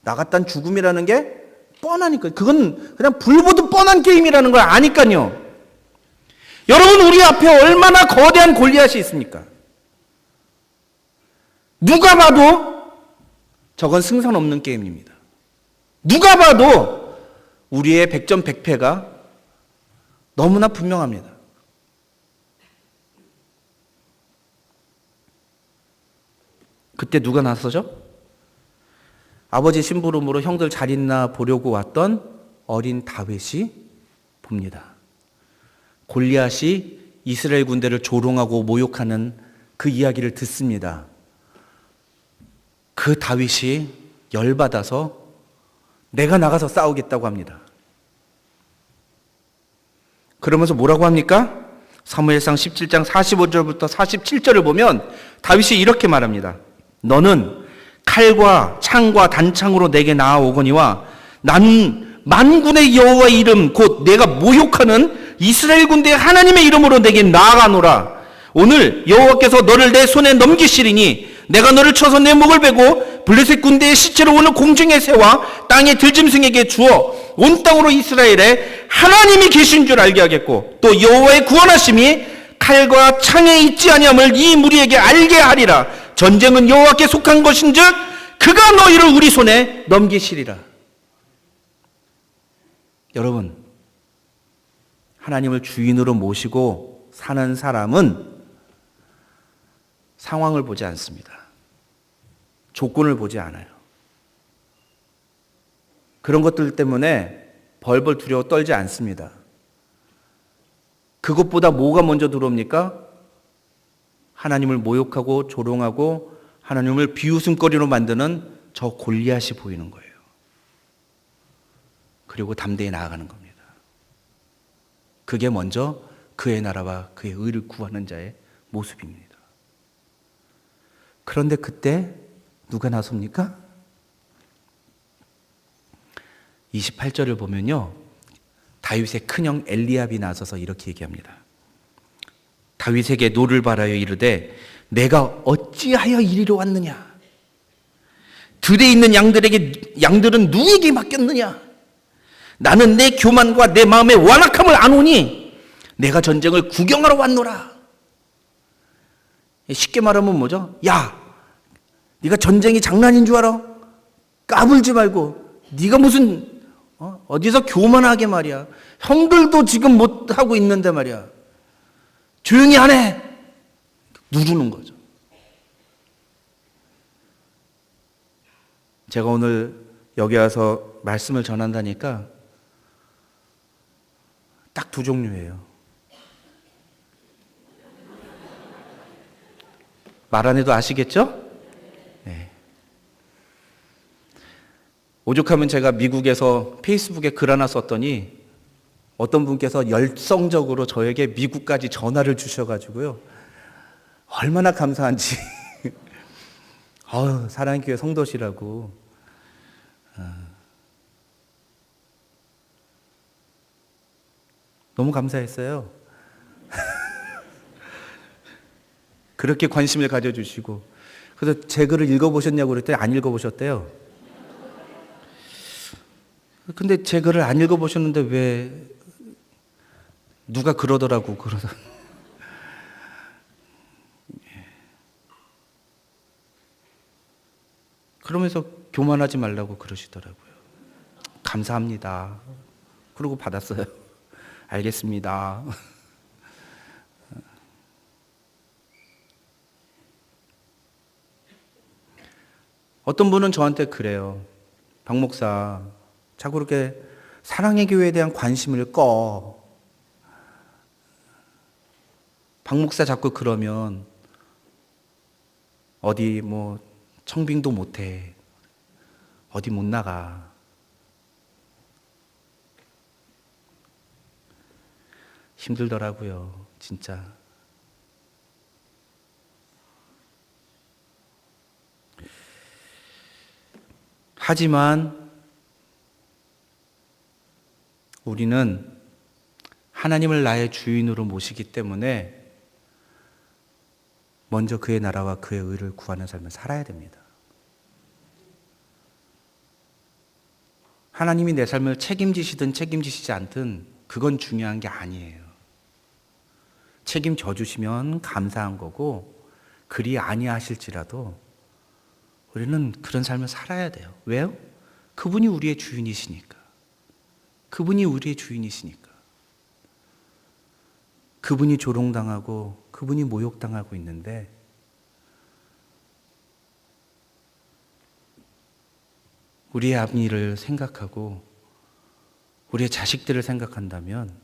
나갔단 죽음이라는 게 뻔하니까. 그건 그냥 불보듯 뻔한 게임이라는 걸 아니까요. 여러분, 우리 앞에 얼마나 거대한 골리앗이 있습니까? 누가 봐도 저건 승산 없는 게임입니다. 누가 봐도 우리의 백전백패가 너무나 분명합니다. 그때 누가 나서죠? 아버지 심부름으로 형들 잘 있나 보려고 왔던 어린 다윗이 봅니다. 골리앗이 이스라엘 군대를 조롱하고 모욕하는 그 이야기를 듣습니다. 그 다윗이 열받아서 내가 나가서 싸우겠다고 합니다. 그러면서 뭐라고 합니까? 사무엘상 17장 45절부터 47절을 보면 다윗이 이렇게 말합니다. 너는 칼과 창과 단창으로 내게 나아오거니와 나는 만군의 여호와의 이름 곧 내가 모욕하는 이스라엘 군대의 하나님의 이름으로 내게 나아가노라. 오늘 여호와께서 너를 내 손에 넘기시리니 내가 너를 쳐서 내 목을 베고 블레셋 군대의 시체를 오늘 공중의 새와 땅의 들짐승에게 주어 온 땅으로 이스라엘에 하나님이 계신 줄 알게 하겠고 또 여호와의 구원하심이 칼과 창에 있지 아니함을 이 무리에게 알게 하리라. 전쟁은 여호와께 속한 것인즉 그가 너희를 우리 손에 넘기시리라. 여러분, 하나님을 주인으로 모시고 사는 사람은 상황을 보지 않습니다. 조건을 보지 않아요. 그런 것들 때문에 벌벌 두려워 떨지 않습니다. 그것보다 뭐가 먼저 들어옵니까? 하나님을 모욕하고 조롱하고 하나님을 비웃음거리로 만드는 저 골리앗이 보이는 거예요. 그리고 담대히 나아가는 겁니다. 그게 먼저 그의 나라와 그의 의를 구하는 자의 모습입니다. 그런데 그때 누가 나섭니까? 28절을 보면요, 다윗의 큰형 엘리압이 나서서 이렇게 얘기합니다. 다윗에게 노를 바라여 이르되 내가 어찌하여 이리로 왔느냐? 들에 있는 양들은 누구에게 맡겼느냐? 나는 내 교만과 내 마음의 완악함을 아노니 내가 전쟁을 구경하러 왔노라. 쉽게 말하면 뭐죠? 야, 네가 전쟁이 장난인 줄 알아? 까불지 말고 네가 무슨 어디서 교만하게 말이야. 형들도 지금 못하고 있는데 말이야. 조용히 하네. 누르는 거죠. 제가 오늘 여기 와서 말씀을 전한다니까 딱 두 종류예요. 말 안 해도 아시겠죠? 네. 오죽하면 제가 미국에서 페이스북에 글 하나 썼더니 어떤 분께서 열성적으로 저에게 미국까지 전화를 주셔가지고요. 얼마나 감사한지. 사랑의 교회 성도시라고. 너무 감사했어요. 그렇게 관심을 가져주시고. 그래서 제 글을 읽어보셨냐고 그랬더니 안 읽어보셨대요. 근데 제 글을 안 읽어보셨는데 왜 누가 그러더라고 그러다. 그러면서 교만하지 말라고 그러시더라고요. 감사합니다. 그러고 받았어요. 알겠습니다. 어떤 분은 저한테 그래요. 박 목사, 자꾸 그렇게 사랑의 교회에 대한 관심을 꺼. 박 목사 자꾸 그러면 어디 청빙도 못해. 어디 못 나가. 힘들더라고요, 진짜. 하지만 우리는 하나님을 나의 주인으로 모시기 때문에 먼저 그의 나라와 그의 의를 구하는 삶을 살아야 됩니다. 하나님이 내 삶을 책임지시든 책임지시지 않든 그건 중요한 게 아니에요. 책임져 주시면 감사한 거고, 그리 아니하실지라도 우리는 그런 삶을 살아야 돼요. 왜요? 그분이 우리의 주인이시니까. 그분이 우리의 주인이시니까. 그분이 조롱당하고 그분이 모욕당하고 있는데 우리의 앞일을 생각하고 우리의 자식들을 생각한다면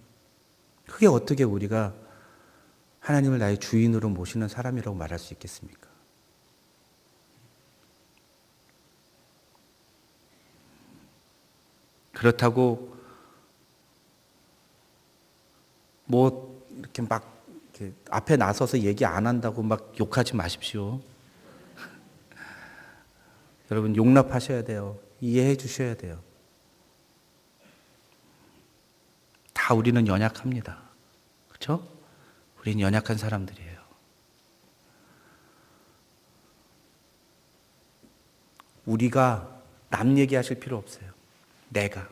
그게 어떻게 우리가 하나님을 나의 주인으로 모시는 사람이라고 말할 수 있겠습니까? 그렇다고 뭐 이렇게 막 이렇게 앞에 나서서 얘기 안 한다고 막 욕하지 마십시오. 여러분 용납하셔야 돼요. 이해해 주셔야 돼요. 다 우리는 연약합니다. 그렇죠? 우리는 연약한 사람들이에요. 우리가 남 얘기하실 필요 없어요. 내가.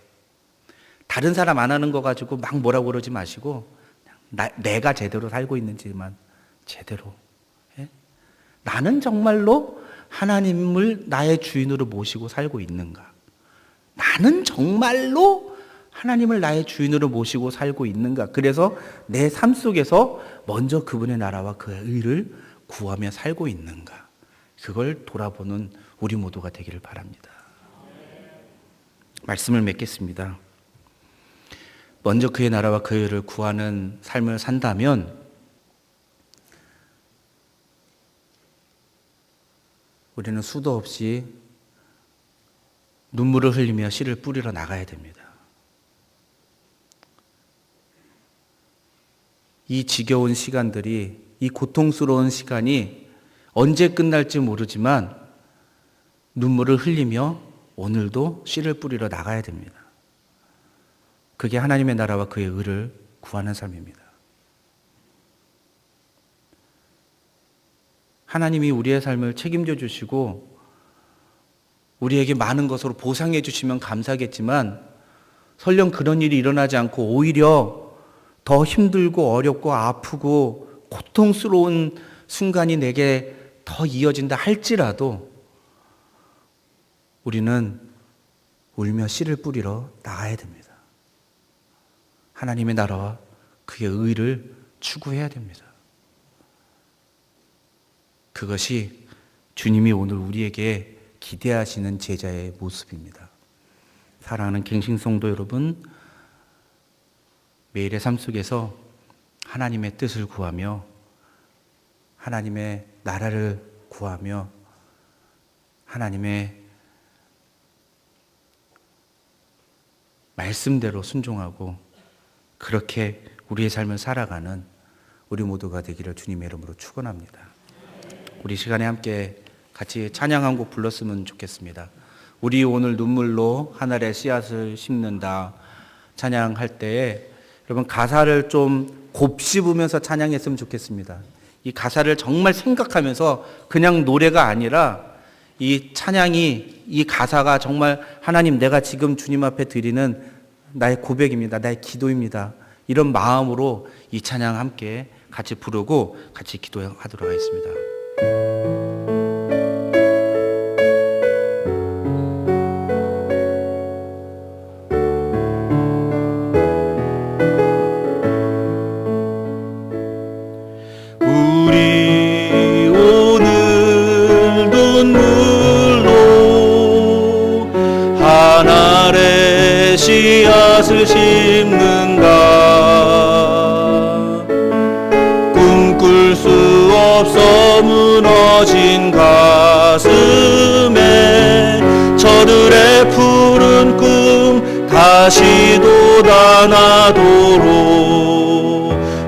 다른 사람 안 하는 거 가지고 막 뭐라고 그러지 마시고 내가 제대로 살고 있는지만 제대로. 예? 나는 정말로 하나님을 나의 주인으로 모시고 살고 있는가? 나는 정말로 하나님을 나의 주인으로 모시고 살고 있는가? 그래서 내 삶 속에서 먼저 그분의 나라와 그의 의를 구하며 살고 있는가? 그걸 돌아보는 우리 모두가 되기를 바랍니다. 말씀을 맺겠습니다. 먼저 그의 나라와 그의 의를 구하는 삶을 산다면 우리는 수도 없이 눈물을 흘리며 씨를 뿌리러 나가야 됩니다. 이 지겨운 시간들이, 이 고통스러운 시간이 언제 끝날지 모르지만 눈물을 흘리며 오늘도 씨를 뿌리러 나가야 됩니다. 그게 하나님의 나라와 그의 의를 구하는 삶입니다. 하나님이 우리의 삶을 책임져 주시고 우리에게 많은 것으로 보상해 주시면 감사하겠지만 설령 그런 일이 일어나지 않고 오히려 더 힘들고 어렵고 아프고 고통스러운 순간이 내게 더 이어진다 할지라도 우리는 울며 씨를 뿌리러 나가야 됩니다. 하나님의 나라와 그의 의를 추구해야 됩니다. 그것이 주님이 오늘 우리에게 기대하시는 제자의 모습입니다. 사랑하는 갱신성도 여러분, 매일의 삶 속에서 하나님의 뜻을 구하며 하나님의 나라를 구하며 하나님의 말씀대로 순종하고 그렇게 우리의 삶을 살아가는 우리 모두가 되기를 주님의 이름으로 축원합니다. 우리 시간에 함께 같이 찬양 한 곡 불렀으면 좋겠습니다. 우리 오늘 눈물로 하늘의 씨앗을 심는다 찬양할 때에 여러분 가사를 좀 곱씹으면서 찬양했으면 좋겠습니다. 이 가사를 정말 생각하면서 그냥 노래가 아니라 이 찬양이, 이 가사가 정말 하나님 내가 지금 주님 앞에 드리는 나의 고백입니다. 나의 기도입니다. 이런 마음으로 이 찬양 함께 같이 부르고 같이 기도하도록 하겠습니다. 우리 오늘 눈물로 하늘의 씨앗을 심는가 꿈꿀 수 없어 무너진 가슴에 저들의 푸른 꿈 다시 돋아나도록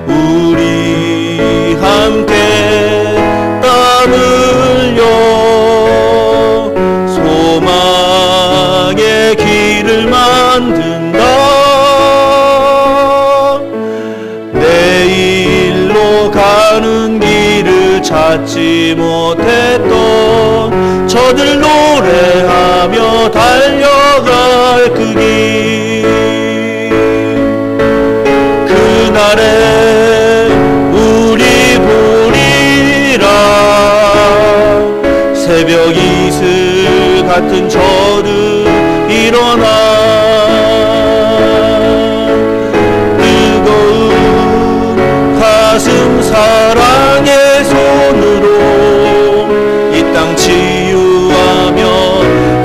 우리 함께 땀 흘려 소망의 길을 만든다. 내일로 가는 길을 잘 받지 못했던 저들 노래하며 달려갈 그 길, 그날에 우리 보리라. 새벽 이슬 같은 저들 일어나 뜨거운 가슴 사랑의 손으로 이 땅 치유하며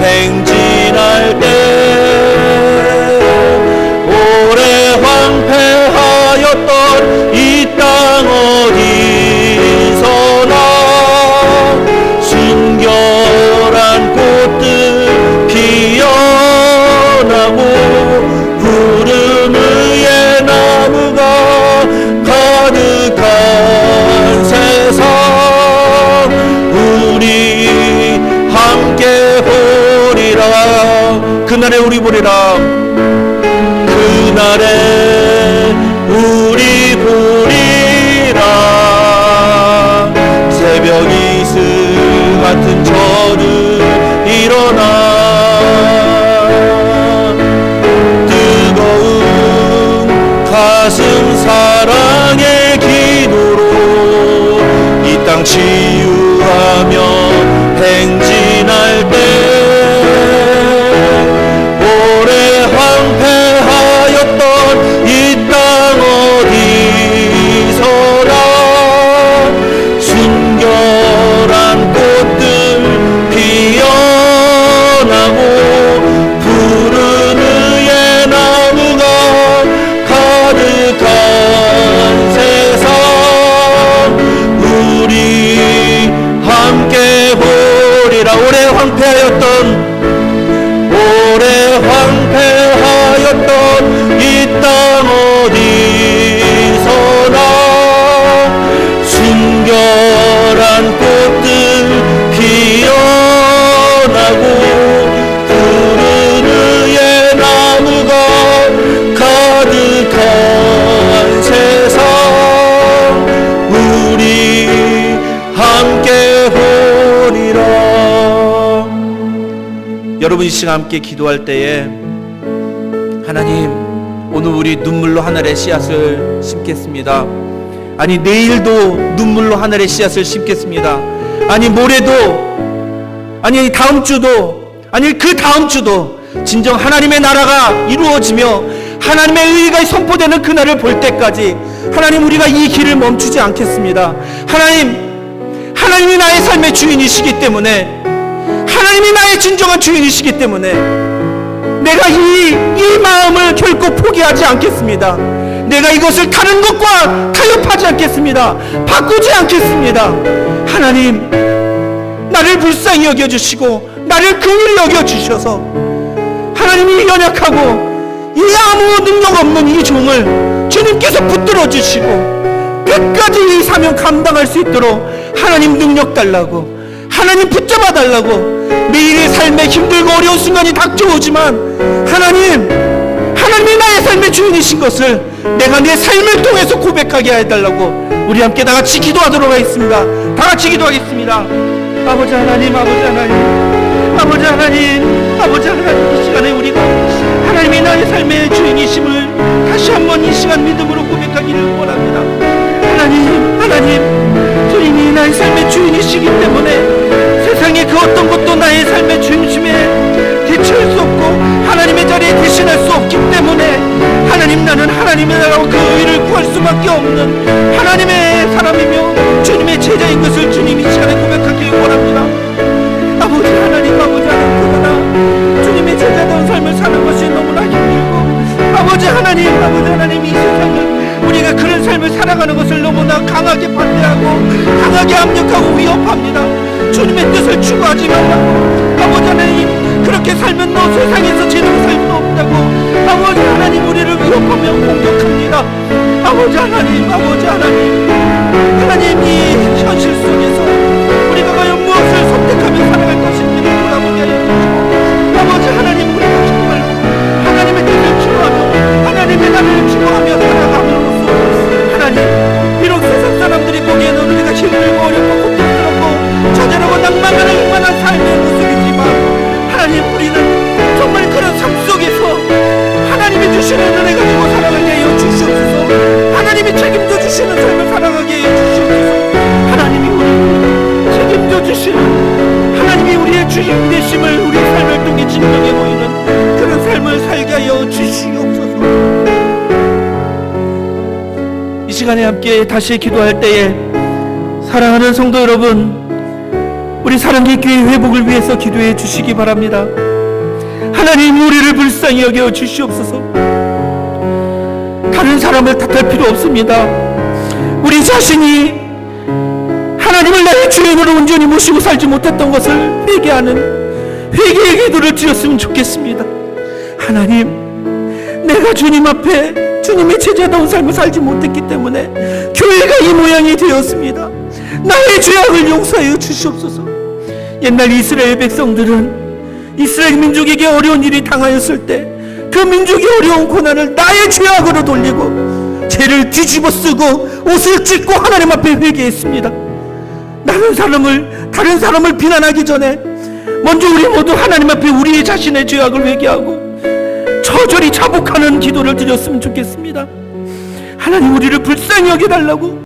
행진할 때 오래 황폐하였던 이 땅 어디서나 순결한 꽃들 피어나고 푸른 의의 나무가 가득한 세상, 우리 함께 보리라. 그날에 우리 보리라. 그날에 우리 보리라. 새벽 이슬 같은 저들 일어나 뜨거운 가슴 사랑의 기도로 이 땅 치유하며 행진할 때 오래 황폐하였던 이 땅 어디서나 순결한 꽃들 피어나고 푸른 의의 나무가 가득한 세상, 우리 함께 보리라. 오래 황폐하였던 이 땅 어디서나 순결한 꽃들 피어나고 푸른 의의 나무가 가득한 세상, 우리 함께 보리라. 여러분 이 시간 함께 기도할 때에 하나님, 오늘 우리 눈물로 하늘의 씨앗을 심겠습니다. 아니 내일도 눈물로 하늘의 씨앗을 심겠습니다. 아니 모레도, 아니 다음 주도, 아니 그 다음 주도 진정 하나님의 나라가 이루어지며 하나님의 의가 선포되는 그날을 볼 때까지 하나님, 우리가 이 길을 멈추지 않겠습니다. 하나님이 나의 삶의 주인이시기 때문에, 하나님이 나의 진정한 주인이시기 때문에 내가 이 마음을 결코 포기하지 않겠습니다. 내가 이것을 다른 것과 타협하지 않겠습니다. 바꾸지 않겠습니다. 하나님, 나를 불쌍히 여겨주시고 나를 긍휼히 여겨주셔서 하나님이 연약하고 이 아무 능력 없는 이 종을 주님께서 붙들어 주시고 끝까지 이 사명 감당할 수 있도록 하나님 능력 달라고, 하나님 붙잡아 달라고. 매일의 삶에 힘들고 어려운 순간이 닥쳐오지만 하나님이 나의 삶의 주인이신 것을 내가 내 삶을 통해서 고백하게 해달라고 우리 함께 다 같이 기도하도록 하겠습니다. 다 같이 기도하겠습니다. 아버지 하나님, 아버지 하나님, 아버지 하나님, 아버지 하나님, 이 시간에 우리가 하나님이 나의 삶의 주인이심을 다시 한번 이 시간 믿음으로 고백하기를 원합니다. 하나님, 주님이 나의 삶의 주인이시기 때문에 세상의 그 어떤 것도 나의 삶의 중심에 대체할 수 없고 하나님의 자리에 대신할 수 없기 때문에 하나님, 나는 하나님의 나라와 그 의를 구할 수밖에 없는 하나님의 사람이며 주님의 제자인 것을 주님 이 시간에 고백하기를 원합니다. 아버지 하나님, 그러나 주님의 제자다운 삶을 사는 것이 너무나 힘들고 아버지 하나님, 이 세상은 우리가 그런 삶을 살아가는 것을 너무나 강하게 반대하고 강하게 압력하고 위협합니다. 주님의 뜻을 추구하지 말라고. 아버지 하나님, 그렇게 살면 너 세상에서 제대로 살 수 없다고 아버지 하나님 우리를 위협하며 공격합니다. 아버지 하나님, 하나님, 이 현실 속에서 우리가 과연 무엇을 선택하며 살아갈 것인지를 돌아보게 하여 주시고 아버지 하나님, 우리가 정말로 하나님의 뜻을 추구하며 하나님의 나라를 추구하며 살아감으로써 하나님, 비록 세상 사람들이 보기에는 우리가 힘들고 어렵고 주시는 은혜 가지고 살아가게 하여 주시옵소서. 하나님이 책임져 주시는 삶을 살아가게 하여 주시옵소서. 하나님이 우리를 책임져 주시는, 하나님이 우리의 주인 되심을 우리 삶을 통해 진정해 보이는 그런 삶을 살게 하여 주시옵소서. 이 시간에 함께 다시 기도할 때에 사랑하는 성도 여러분, 우리 사랑의 교회 회복을 위해서 기도해 주시기 바랍니다. 하나님, 우리를 불쌍히 여겨 주시옵소서. 다른 사람을 탓할 필요 없습니다. 우리 자신이 하나님을 나의 주인으로 온전히 모시고 살지 못했던 것을 회개하는 회개의 기도를 드렸으면 좋겠습니다. 하나님, 내가 주님 앞에 주님의 제자다운 삶을 살지 못했기 때문에 교회가 이 모양이 되었습니다. 나의 죄악을 용서하여 주시옵소서. 옛날 이스라엘 백성들은 이스라엘 민족에게 어려운 일이 당하였을 때 그 민족의 어려운 고난을 나의 죄악으로 돌리고 죄를 뒤집어 쓰고 옷을 찢고 하나님 앞에 회개했습니다. 다른 사람을 비난하기 전에 먼저 우리 모두 하나님 앞에 우리 자신의 죄악을 회개하고 처절히 자복하는 기도를 드렸으면 좋겠습니다. 하나님, 우리를 불쌍히 여겨달라고